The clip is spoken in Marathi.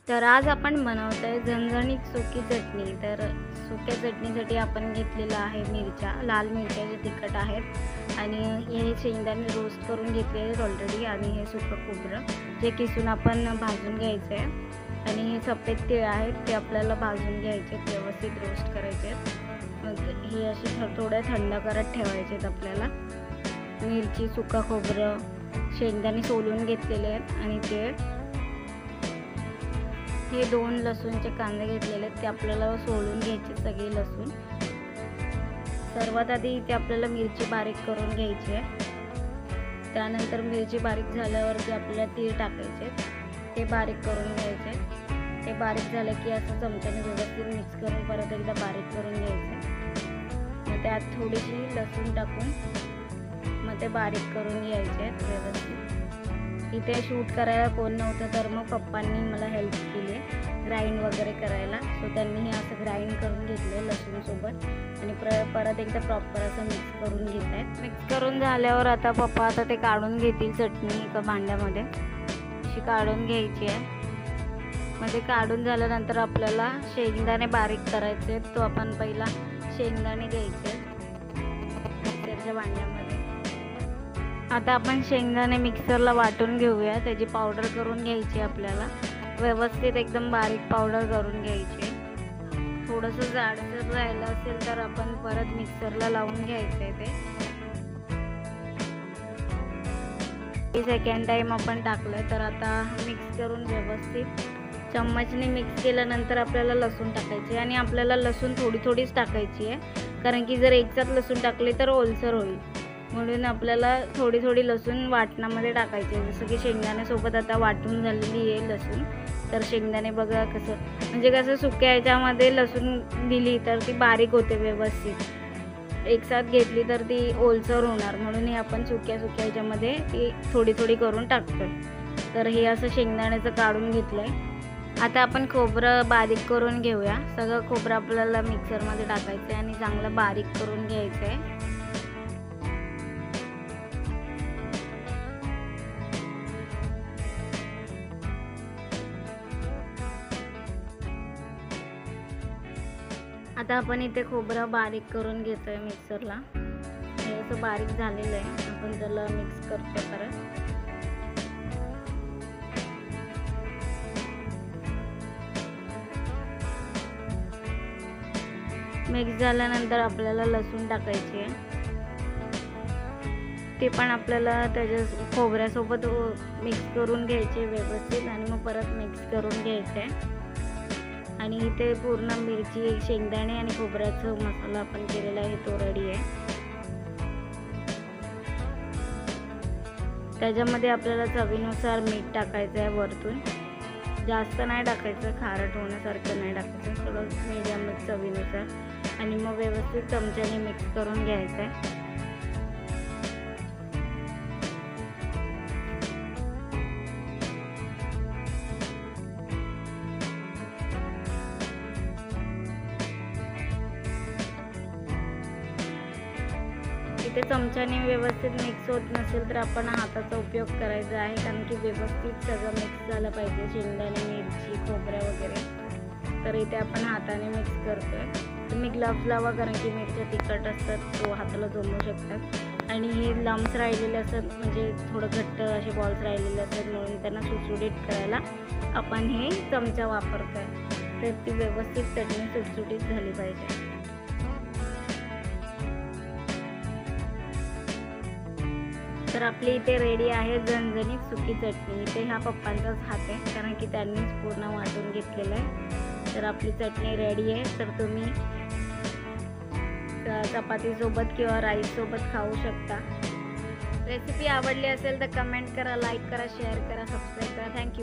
तर आज आपण बनवतोय झणझणीत सुकी चटणी। तर सुक्या चटणीसाठी आपण घेतलेला आहे मिरच्या, लाल मिरच्या जे तिखट आहेत आणि हे शेंगदाणे रोस्ट करून घेतलेले आहेत ऑलरेडी आणि हे सुकं खोबरं जे किसून आपण भाजून घ्यायचं आहे आणि हे सफेद तीळ आहेत ते आपल्याला भाजून घ्यायचे, व्यवस्थित रोस्ट करायचे। मग हे अशी थोडं थंड करत ठेवायचे आहेत आपल्याला। मिरची, सुका खोबरं, शेंगदाणे सोलून घेतलेले आहेत आणि तीळ, हे 2 लसूणचे कांदे घेतलेले आहेत ते आपल्याला सोलून घ्यायचे सगळे लसूण। सर्वात आधी इथे आपल्याला मिरची बारीक करून घ्यायची आहे। त्यानंतर मिरची बारीक झाल्यावरती आपल्याला तीळ टाकायचे, ते बारीक करून घ्यायचे। ते बारीक झालं की असं चमच्याने व्यवस्थित मिक्स करून परत एकदा बारीक करून घ्यायचे। मग त्यात थोडीशी लसूण टाकून मग ते बारीक करून घ्यायचे व्यवस्थित। इथे शूट करायला कोण नव्हतं तर मग पप्पांनी मला हेल्प केली ग्राइंड वगैरे करायला। सो त्यांनी हे असं ग्राइंड करून घेतलं लसूणसोबत आणि परत एकदा प्रॉपर असं मिक्स करून घेत आहेत। मिक्स करून झाल्यावर आता पप्पा ते काढून घेतील चटणी एका भांड्यामध्ये, अशी काढून घ्यायची आहे। मग ते काढून झाल्यानंतर आपल्याला शेंगदाणे बारीक करायचे, तो आपण पहिला शेंगदाणे घ्यायचे मिक्सरच्या भांड्यामध्ये। आता आपण शेंगदाणे मिक्सरला वाटून घेऊया, त्याची पावडर करून घ्यायची आपल्याला, व्यवस्थित एकदम बारीक पावडर करून घ्यायची। थोडंसं जाडसर राहिलं असेल तर आपण परत मिक्सरला लावून घ्यायचं आहे ते। सेकंड टाइम आपण टाकलं तर आता मिक्स करून व्यवस्थित चम्मचने मिक्स केल्यानंतर आपल्याला लसूण टाकायचे आणि आपल्याला लसूण थोडीच टाकायची आहे, कारण की जर एकसाथ लसूण टाकले तर ओलसर होईल, म्हणून आपल्याला थोडी लसूण वाटणामध्ये टाकायचे। जसं की शेंगदाण्यासोबत आता वाटून झालेली आहे लसूण, तर शेंगदाणे बघा कसं सुक्या ह्याच्यामध्ये लसूण दिली तर ती बारीक होते व्यवस्थित, एकसाथ घेतली तर ती ओलसर होणार, म्हणून हे आपण सुक्या ह्याच्यामध्ये ती थोडी करून टाकतोय। तर हे असं शेंगदाण्याचं काढून घेतलंय। आता आपण खोबरं बारीक करून घेऊया। सगळं खोबरं आपल्याला मिक्सरमध्ये टाकायचं आहे आणि चांगलं बारीक करून घ्यायचं आहे। आता आपण इथे खोबरं बारीक करून घेतोय मिक्सरला, हे असं बारीक झालेलं आहे। आपण त्याला मिक्स करतोय परत। मिक्स झाल्यानंतर आपल्याला लसूण टाकायची आहे, ते पण आपल्याला त्याच्या खोबऱ्यासोबत मिक्स करून घ्यायचे व्यवस्थित आणि मग परत मिक्स करून घ्यायचं आहे। आणि इथे पूर्ण मिरची, शेंगदाणे आणि खोबऱ्याचा मसाला आपण केलेला आहे तो रेडी आहे। त्याच्यामध्ये आपल्याला चवीनुसार मीठ टाकायचं आहे वरतून, जास्त नाही टाकायचं, खारट होण्यासारखं नाही टाकायचं, थोडं मीडियम चवीनुसार, आणि मग व्यवस्थित चमच्याने मिक्स करून घ्यायचं आहे। इथे चमच्याने व्यवस्थित मिक्स होत नसेल तर आपण हाताचा उपयोग करायचा आहे, कारण की व्यवस्थित सगळं मिक्स झालं पाहिजे, शेंगदाणे, मिरची, खोबऱ्या वगैरे। तर इथे आपण हाताने मिक्स करतोय। तुम्ही ग्लव्स लावा, कारण की मिरच्या तिखट असतात, तो हाताला जमू शकतात आणि हे लम्स राहिलेले असतात, म्हणजे थोडं घट्ट असे बॉल्स राहिलेले असतात, म्हणून त्यांना सुटसुटीत करायला आपण हे चमचा वापरतोय। तर ती व्यवस्थित चटणी सुटसुटीत झाली पाहिजे। तर आपली इथे रेडी आहे झणझणीत सुकी चटणी। इथे ह्या पप्पांचाच हात आहे, कारण की त्यांनीच पूर्ण वाटून घेतलेलं आहे। तर आपली चटणी रेडी आहे। तर तुम्ही चपातीसोबत किंवा राईससोबत खाऊ शकता। रेसिपी आवडली असेल तर कमेंट करा, लाईक करा, शेअर करा, सबस्क्राईब करा। थँक्यू।